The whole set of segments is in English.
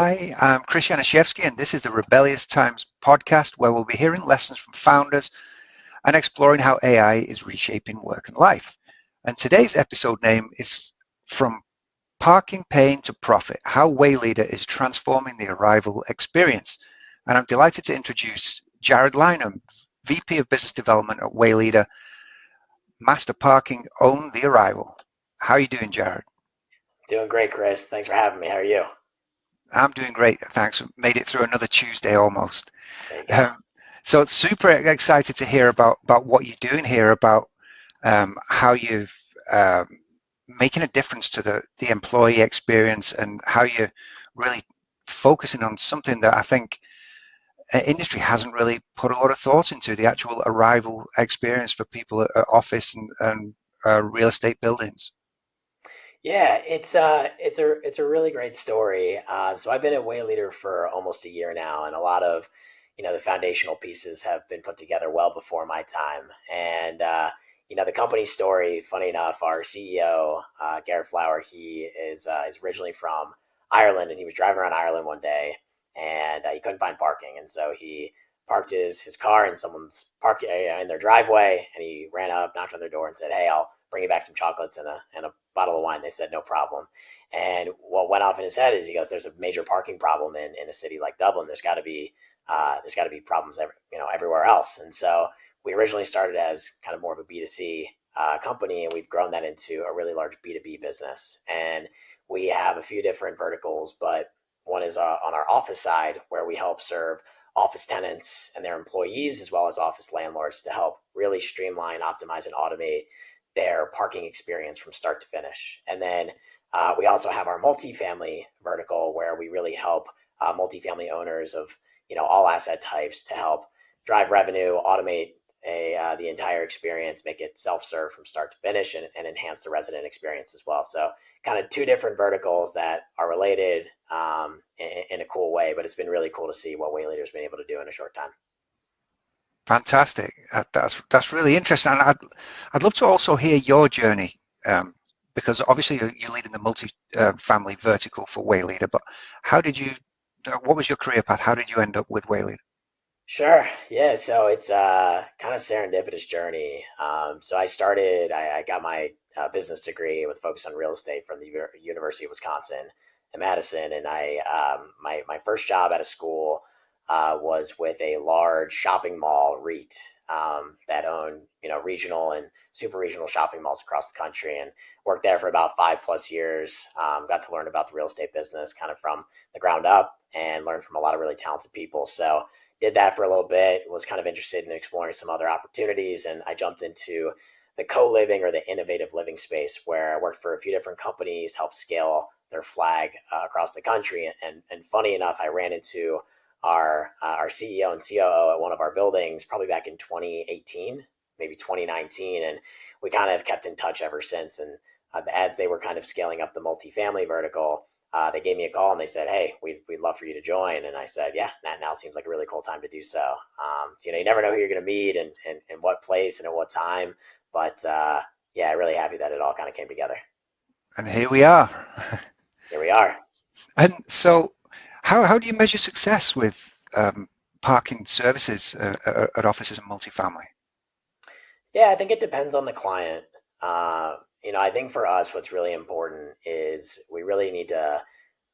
Hi, I'm Chris Yanishevsky, and this is the Rebellious Times podcast, where we'll be hearing lessons from founders and exploring how AI is reshaping work and life. And today's episode name is From Parking Pain to Profit, How Wayleader is Transforming the Arrival Experience. And I'm delighted to introduce Jared Lynham, VP of Business Development at Wayleader. Master Parking Own the Arrival. How are you doing, Jared? Doing great, Chris. Thanks for having me. How are you? I'm doing great, thanks. Made it through another Tuesday almost. There you go. Um, so super excited to hear about what you're doing here, about how you've making a difference to the employee experience, and how you're really focusing on something that I think industry hasn't really put a lot of thought into, the actual arrival experience for people at office and real estate buildings. Yeah, it's a really great story. So I've been at Wayleader for almost a year now, and a lot of the foundational pieces have been put together well before my time. And the company story. Funny enough, our CEO Garrett Flower, he is originally from Ireland, and he was driving around Ireland one day, and he couldn't find parking, and so he parked his car in someone's park in their driveway, and he ran up, knocked on their door, and said, "Hey, I'll bring you back some chocolates and a bottle of wine." They said no problem. And what went off in his head is he goes, "There's a major parking problem in a city like Dublin. There's got to be problems everywhere else." And so we originally started as kind of more of a B2C company, and we've grown that into a really large B2B business. And we have a few different verticals, but one is on our office side, where we help serve office tenants and their employees, as well as office landlords, to help really streamline, optimize, and automate their parking experience from start to finish. And then we also have our multifamily vertical, where we really help multifamily owners of all asset types to help drive revenue, automate the entire experience, make it self-serve from start to finish, and enhance the resident experience as well. So kind of two different verticals that are related in a cool way, but it's been really cool to see what Wayleader's been able to do in a short time. Fantastic. That's really interesting. And I'd love to also hear your journey, because obviously you're leading the multi-family vertical for Wayleader. But how did you? What was your career path? How did you end up with Wayleader? Sure. Yeah. So it's a kind of serendipitous journey. So I got my business degree with focus on real estate from the University of Wisconsin in Madison. And my first job out of school was with a large shopping mall REIT that owned, regional and super regional shopping malls across the country, and worked there for about 5+ years. Got to learn about the real estate business kind of from the ground up, and learned from a lot of really talented people. So did that for a little bit, was kind of interested in exploring some other opportunities, and I jumped into the co-living or the innovative living space, where I worked for a few different companies, helped scale their flag across the country. And funny enough, I ran into our CEO and COO at one of our buildings probably back in 2018, maybe 2019, and we kind of kept in touch ever since. And as they were kind of scaling up the multifamily vertical, they gave me a call and they said, "Hey, we'd love for you to join." And I said, "Yeah, that now seems like a really cool time to do so." You never know who you're going to meet and what place and at what time. But yeah, really happy that it all kind of came together. And here we are. Here we are. And so, how do you measure success with parking services at offices and multifamily? Yeah, I think it depends on the client. I think for us, what's really important is we really need to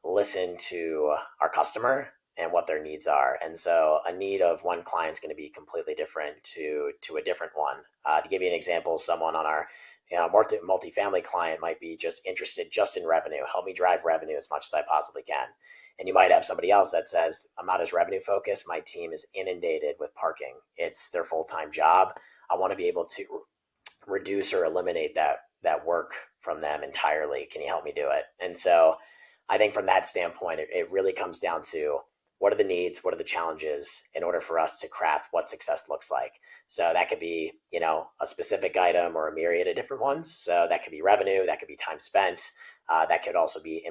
listen to our customer and what their needs are. And so a need of one client is going to be completely different to a different one. To give you an example, someone on our multifamily client might be just interested just in revenue. Help me drive revenue as much as I possibly can. And you might have somebody else that says, "I'm not as revenue focused. My team is inundated with parking. It's their full-time job. I want to be able to reduce or eliminate that work from them entirely. Can you help me do it?" And so I think from that standpoint, it really comes down to what are the needs, what are the challenges, in order for us to craft what success looks like. So that could be, a specific item or a myriad of different ones. So that could be revenue, that could be time spent, that could also be,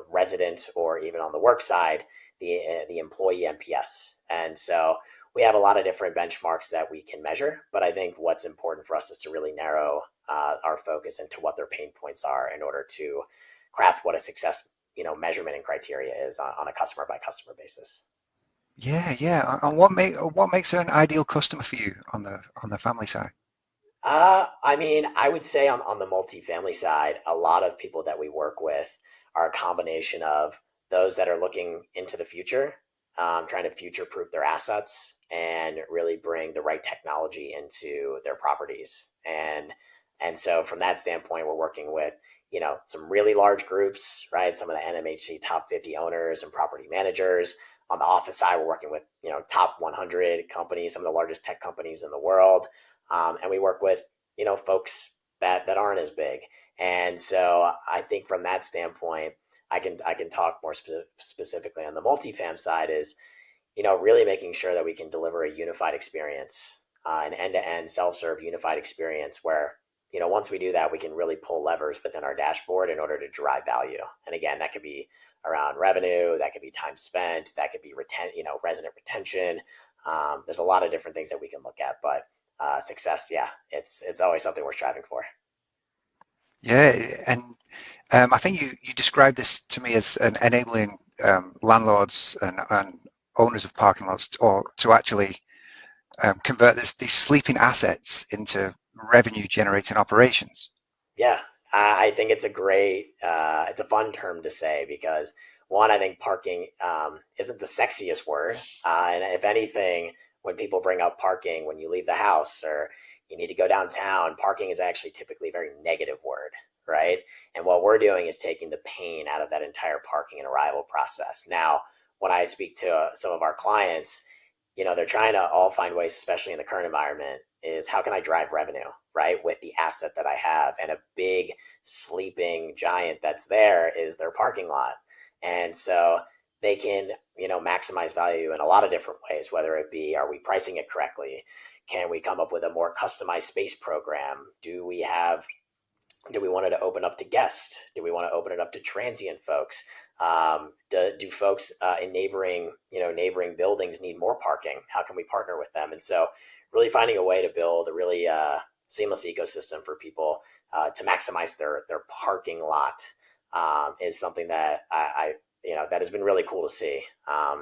resident, or even on the work side, the employee NPS. And so we have a lot of different benchmarks that we can measure, but I think what's important for us is to really narrow our focus into what their pain points are, in order to craft what a success measurement and criteria is on a customer by customer basis. Yeah, yeah. And what makes an ideal customer for you on the family side? I mean, I would say on the multifamily side, a lot of people that we work with are a combination of those that are looking into the future, trying to future proof their assets and really bring the right technology into their properties. And so from that standpoint, we're working with, some really large groups, right? Some of the NMHC top 50 owners and property managers. On the office side, we're working with, top 100 companies, some of the largest tech companies in the world, and we work with folks that aren't as big. And so I think from that standpoint, I can talk more specifically on the multifam side is really making sure that we can deliver a unified experience, an end-to-end self-serve unified experience where once we do that, we can really pull levers within our dashboard in order to drive value. And again, that could be around revenue, that could be time spent, that could be resident retention. There's a lot of different things that we can look at, but success, yeah, it's always something we're striving for. Yeah, and I think you described this to me as an enabling landlords and owners of parking lots to actually convert these sleeping assets into revenue generating operations. Yeah, I think it's a fun term to say because one, I think parking isn't the sexiest word, and if anything, when people bring up parking when you leave the house or you need to go downtown, parking is actually typically a very negative word, right? And what we're doing is taking the pain out of that entire parking and arrival process. Now, when I speak to some of our clients, they're trying to all find ways, especially in the current environment, is how can I drive revenue, right, with the asset that I have? And a big sleeping giant that's there is their parking lot. And so they can, maximize value in a lot of different ways, whether it be, are we pricing it correctly? Can we come up with a more customized space program? Do we want it to open up to guests? Do we want to open it up to transient folks? Do folks in neighboring buildings need more parking? How can we partner with them? And so, really finding a way to build a really seamless ecosystem for people to maximize their parking lot is something that that has been really cool to see.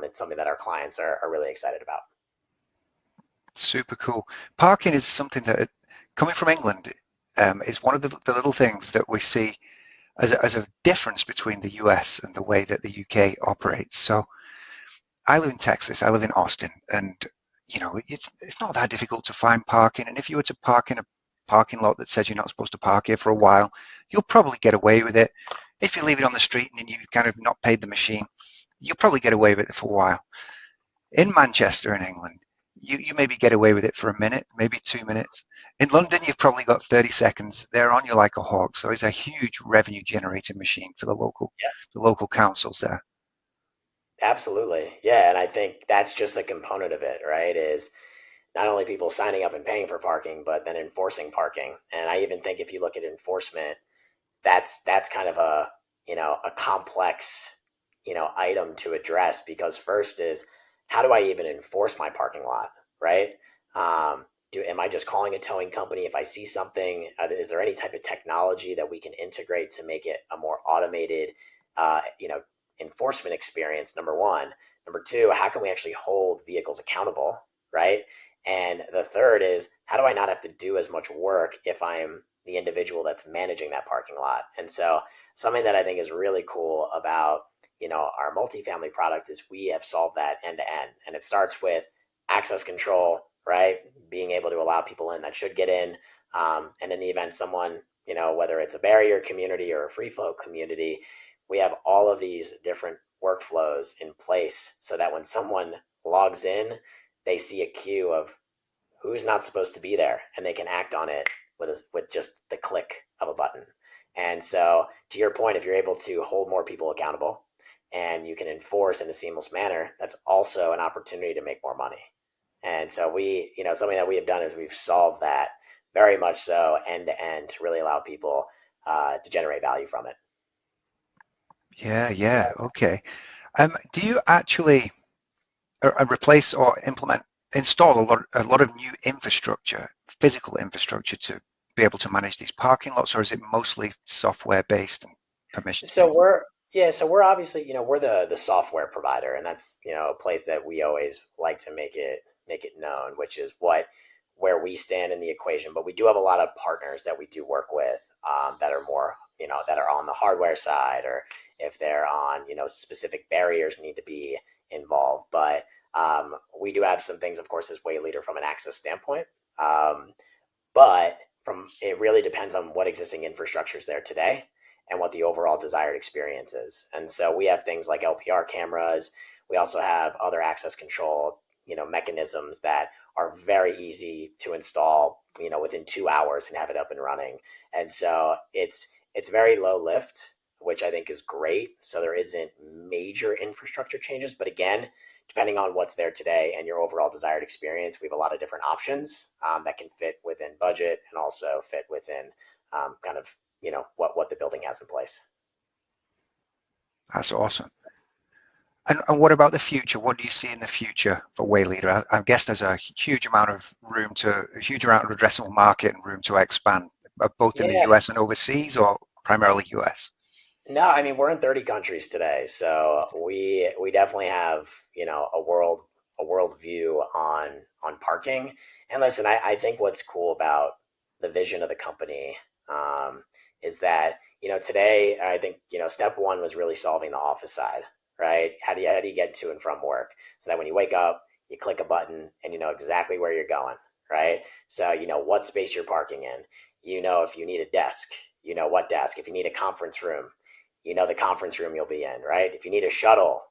It's something that our clients are really excited about. Super cool. Parking is something that, coming from England, is one of the little things that we see as a difference between the US and the way that the UK operates. So I live in Texas, I live in Austin, and it's not that difficult to find parking. And if you were to park in a parking lot that says you're not supposed to park here for a while, you'll probably get away with it. If you leave it on the street and you've kind of not paid the machine, you'll probably get away with it for a while. In Manchester in England, you maybe get away with it for a minute, maybe 2 minutes. In London, you've probably got 30 seconds. They're on you like a hawk. So it's a huge revenue generating machine for the local councils there. Absolutely. Yeah. And I think that's just a component of it, right? Is not only people signing up and paying for parking, but then enforcing parking. And I even think if you look at enforcement, that's kind of a complex, item to address because first is how do I even enforce my parking lot, right? Am I just calling a towing company if I see something? Is there any type of technology that we can integrate to make it a more automated, uh, you know, enforcement experience? Number one. Number two, how can we actually hold vehicles accountable, right? And the third is how do I not have to do as much work if I'm the individual that's managing that parking lot? And so something that I think is really cool about our multifamily product is we have solved that end to end, and it starts with access control, right? Being able to allow people in that should get in, and in the event someone, whether it's a barrier community or a free flow community, we have all of these different workflows in place so that when someone logs in, they see a queue of who's not supposed to be there, and they can act on it with just the click of a button. And so, to your point, if you're able to hold more people accountable and you can enforce in a seamless manner, that's also an opportunity to make more money. And so something that we have done is we've solved that very much so end to end to really allow people to generate value from it. Yeah, yeah, okay. Do you actually replace or install a lot of new infrastructure, physical infrastructure to be able to manage these parking lots, or is it mostly software based and permissions So based? Yeah, so we're obviously, we're the software provider, and that's, a place that we always like to make it known, which is where we stand in the equation. But we do have a lot of partners that we do work with, that are more, that are on the hardware side, or if they're on, specific barriers need to be involved. But we do have some things, of course, as Way Leader from an access standpoint. Um, but from it really depends on what existing infrastructure is there today and what the overall desired experience is. And so we have things like LPR cameras. We also have other access control, mechanisms that are very easy to install, within 2 hours and have it up and running. And so it's very low lift, which I think is great. So there isn't major infrastructure changes, but again, depending on what's there today and your overall desired experience, we have a lot of different options, that can fit within budget and also fit within, kind of, what the building has in place. That's awesome. And what about the future? What do you see in the future for Wayleader? I guess there's a huge amount of a huge amount of addressable market and room to expand, both in the Yeah. US and overseas, or primarily US. No, I mean we're in 30 countries today, so we definitely have, a world view on parking. And listen, I think what's cool about the vision of the company, is that, today I think, step one was really solving the office side, right? How do you get to and from work so that when you wake up, you click a button and you know exactly where you're going, right? So you know what space you're parking in. You know if you need a desk, you know what desk. If you need a conference room, you know the conference room you'll be in, right? If you need a shuttle,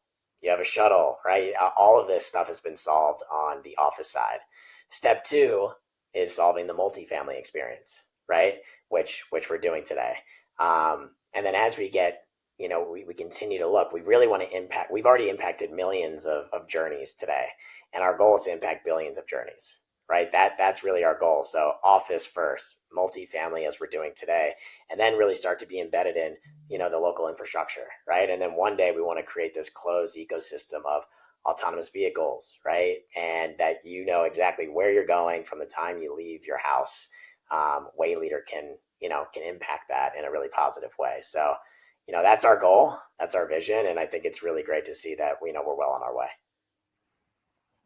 you have a shuttle, right? All of this stuff has been solved on the office side. Step two is solving the multifamily experience, right? Which we're doing today. And then as we get, we continue to look, we really want to impact, we've already impacted millions of journeys today. And our goal is to impact billions of journeys, right? That's really our goal. So office first, multifamily as we're doing today, and then really start to be embedded in, the local infrastructure, right? And then one day we want to create this closed ecosystem of autonomous vehicles, right? And that you know exactly where you're going from the time you leave your house. Wayleader can impact that in a really positive way. So, that's our goal, that's our vision, and I think it's really great to see that we know we're well on our way.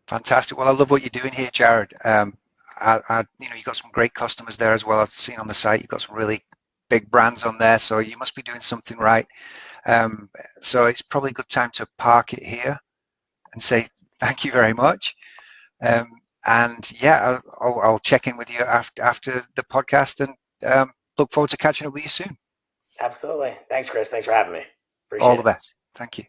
Fantastic. Well, I love what you're doing here, Jared. You've got some great customers there as well. I've seen on the site you've got some really big brands on there, so you must be doing something right. Um, so it's probably a good time to park it here and say thank you very much. Um, and yeah, I'll check in with you after the podcast, and look forward to catching up with you soon. Absolutely. Thanks, Chris. Thanks for having me. All Appreciate the it. best. Thank you.